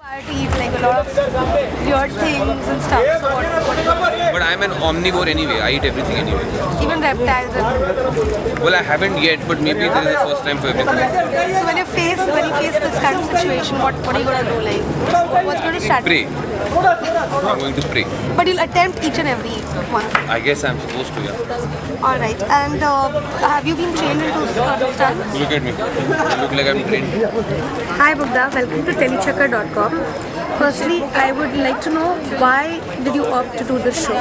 To eat like a lot of weird things and stuff. So But I'm an omnivore anyway. I eat everything anyway. even reptiles and Well, I haven't yet, but maybe this is the first time for everything. so when you face this kind of situation, what are you gonna do? Like what's going to start? Pray. I'm going to pray. But you'll attempt each and every one. I guess I'm supposed to, yeah. Alright. And have you been trained into sort of stuff? Look at me. I look like I'm trained. Hi Mugdha, welcome to telechecker.com. Firstly, I would like to know why did you opt to do this show?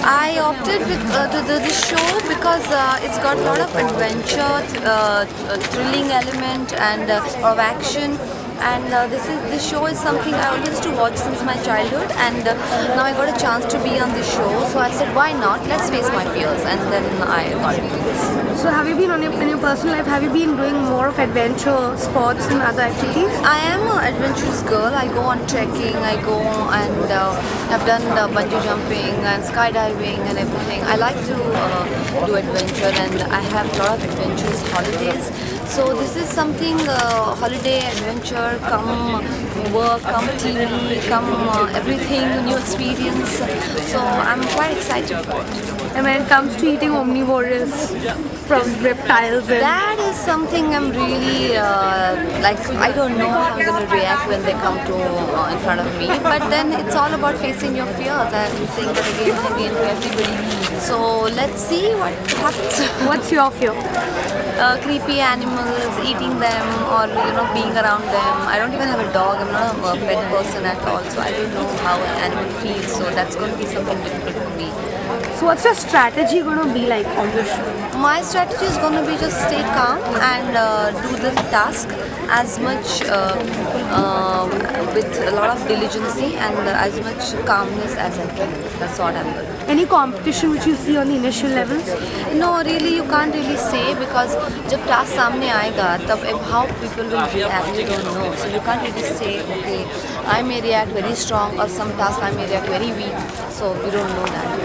I opted to do this show because it's got a lot of adventure, thrilling element and of action. And this show is something I always used to watch since my childhood, and now I got a chance to be on this show. So I said, why not? Let's face my fears, and then I got into this. So have you been in your personal life, have you been doing more of adventure, sports and other activities? I am an adventurous girl. I go on trekking, I go and have done bungee jumping and skydiving and everything. I like to do adventure, and I have a lot of adventurous holidays. So this is something, holiday adventure, come work, come TV, come everything, new experience. So I'm quite excited for it. And when it comes to eating omnivores from reptiles and That is something I'm really like. I don't know how I'm going to react when they come to in front of me. But then it's all about facing your fears. I've been saying that again and again to everybody. So let's see what happens. what's your fear? Creepy animals, eating them, or being around them. I don't even have a dog. I'm not a pet person at all. So I don't know how an animal feels. So that's going to be something difficult for me. So what's your strategy going to be like on this show? My strategy is going to be just stay calm and do the task as much with a lot of diligence and as much calmness as I can. That's what I'm going to do. Any competition which you see on the initial levels? No, really, you can't really say because जब task सामने आएगा तब how people will react, you don't know. So you can't really say, okay, I may react very strong or some task I may react very weak. So we don't know that.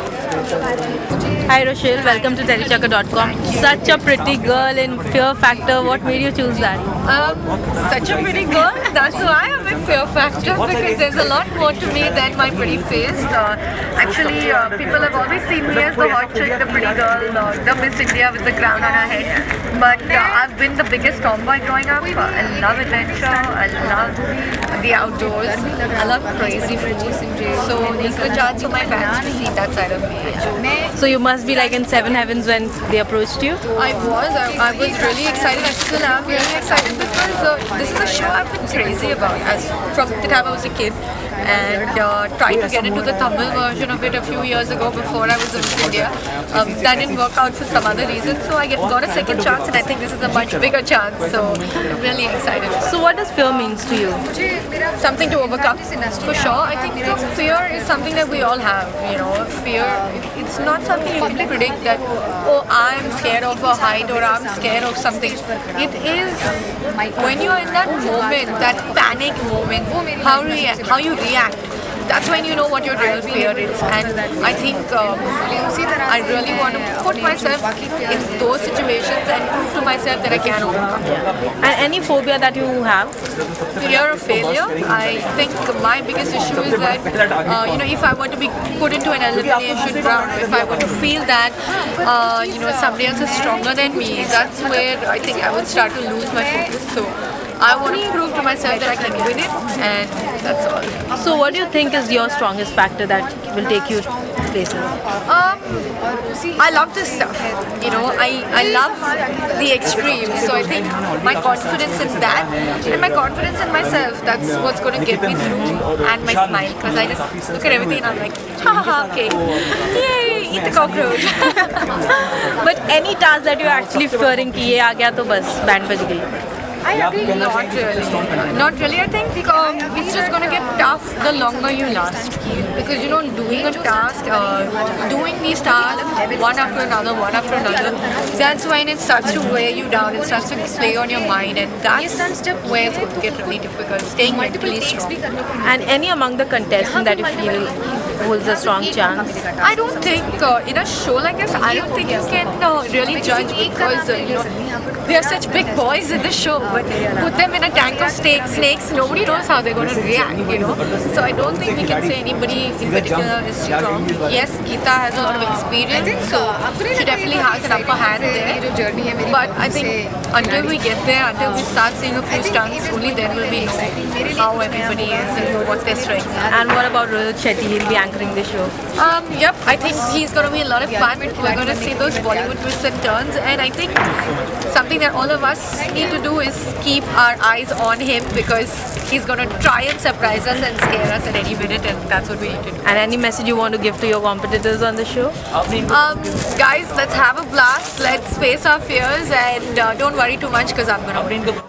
Hi Rochelle, welcome to telechecker.com. Such a pretty girl in Fear Factor. What made you choose that? Such a pretty girl, that's why I'm in Fear Factor, because there's a lot more to me than my pretty face. Actually, people have always seen me as the hot chick, the pretty girl, the Miss India with the crown on her head. But I've been the biggest tomboy growing up. I love adventure, I love the outdoors, I love crazy food. So it's a chance for my fans to see that side of me. So you must be like in seven heavens when they approached you. I was really excited. I still am really excited because this is a show I've been crazy about from the time I was a kid, and tried to get into the Tamil version of it a few years ago before I was in India. That didn't work out for some other reason, so I got a second chance, and I think this is a much bigger chance. So I'm really excited. So what does fear means to you? Something to overcome, for sure. I think that fear is something that we all have. Fear. It's not something you can predict that, oh, I'm scared of a height or I'm scared of something. It is when you're in that moment, that panic moment, how you react. That's when you know what your real fear is. And I think I really want to put myself in those situations and prove to myself that I can overcome. And any phobia that you have? Fear of failure. I think my biggest issue is that if I were to be put into an elimination round, if I were to feel that somebody else is stronger than me, that's where I think I would start to lose my focus. So I want to prove to myself that I can win it, and that's all. So what do you think is your strongest factor that will take you places? I love this stuff. I love the extreme. So I think my confidence in that and my confidence in myself, that's what's going to get me through, and my smile, because I just look at everything and I'm like, ha ha ha, okay, yay, eat the cockroach. But any task that you're actually fearing कि ये आ गया तो बस band बज गई. Not really. Not really. I think it's just going to get tough the longer you last. Because, doing a task, doing these tasks one after another, that's when it starts to wear you down. It starts to play on your mind, and that's where it's going to get really difficult. Staying mentally strong. And any among the contestants that you feel holds a strong chance? I don't think in a show like this, I don't think you can really judge because they are such big boys in the show. But put them in a tank of snakes, nobody knows how they're going to react. So I don't think we can say anybody in particular is strong. Yes, Geeta has a lot of experience, so she definitely has an upper hand there. But I think until we get there, until we start seeing a few stunts, only then will we know how everybody is and what their strengths are. And what about Rohit Shetty? He'll be anchoring the show. Yep, I think he's going to be a lot of fun. We're going to see those Bollywood twists and turns, and I think something that all of us need to do is keep our eyes on him because he's going to try and surprise us and scare us at any minute, and that's what we need to do. And any message you want to give to your competitors on the show? Guys, let's have a blast. Let's face our fears and don't worry too much because I'm going to win.